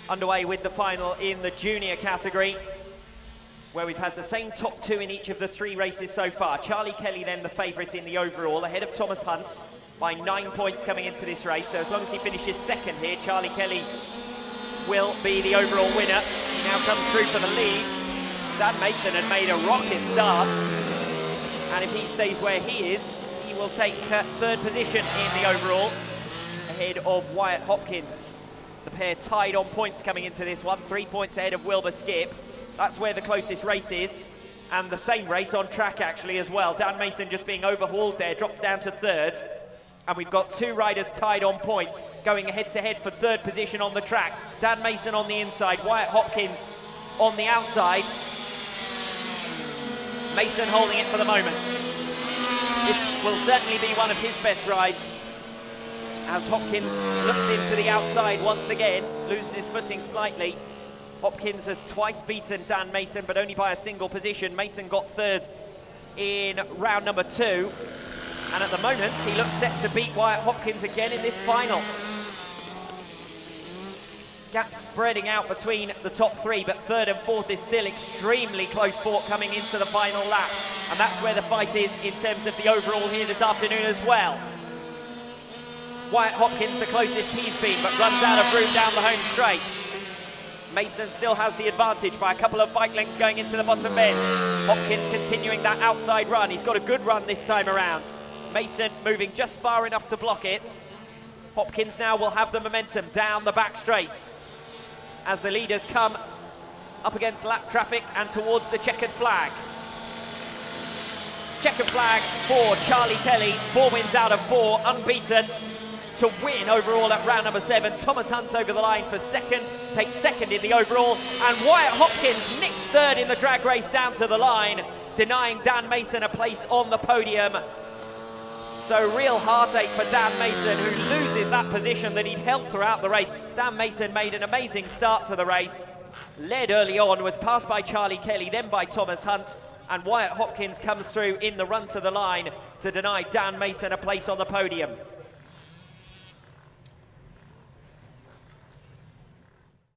Underway with the final in the junior category, where we've had the same top two in each of the three races so far. Charlie Kelly then the favourite in the overall, ahead of Thomas Hunt by 9 points coming into this race. So as long as he finishes second here, Charlie Kelly will be the overall winner. He now comes through for the lead. Dan Mason had made a rocket start, and if he stays where he is, he will take third position in the overall, ahead of Wyatt Hopkins. The pair tied on points coming into this one, 3 points ahead of Wilbur Skip. That's where the closest race is, and the same race on track actually as well. Dan Mason just being overhauled there, drops down to third, and we've got two riders tied on points, going head-to-head for third position on the track. Dan Mason on the inside, Wyatt Hopkins on the outside. Mason holding it for the moment. This will certainly be one of his best rides, as Hopkins looks into the outside once again, loses his footing slightly. Hopkins has twice beaten Dan Mason, but only by a single position. Mason got third in round number 2, and at the moment he looks set to beat Wyatt Hopkins again in this final. Gap spreading out between the top three, but third and fourth is still extremely close fought coming into the final lap, and that's where the fight is in terms of the overall here this afternoon as well. Wyatt Hopkins the closest he's been, but runs out of room down the home straight. Mason still has the advantage by a couple of bike lengths going into the bottom bend. Hopkins continuing that outside run. He's got a good run this time around. Mason moving just far enough to block it. Hopkins now will have the momentum down the back straight as the leaders come up against lap traffic and towards the checkered flag. Checkered flag for Charlie Kelly, 4 wins out of 4, unbeaten to win overall at round number 7. Thomas Hunt over the line for second, takes second in the overall, and Wyatt Hopkins nicks third in the drag race down to the line, denying Dan Mason a place on the podium. So real heartache for Dan Mason, who loses that position that he'd held throughout the race. Dan Mason made an amazing start to the race, led early on, was passed by Charlie Kelly, then by Thomas Hunt, and Wyatt Hopkins comes through in the run to the line to deny Dan Mason a place on the podium.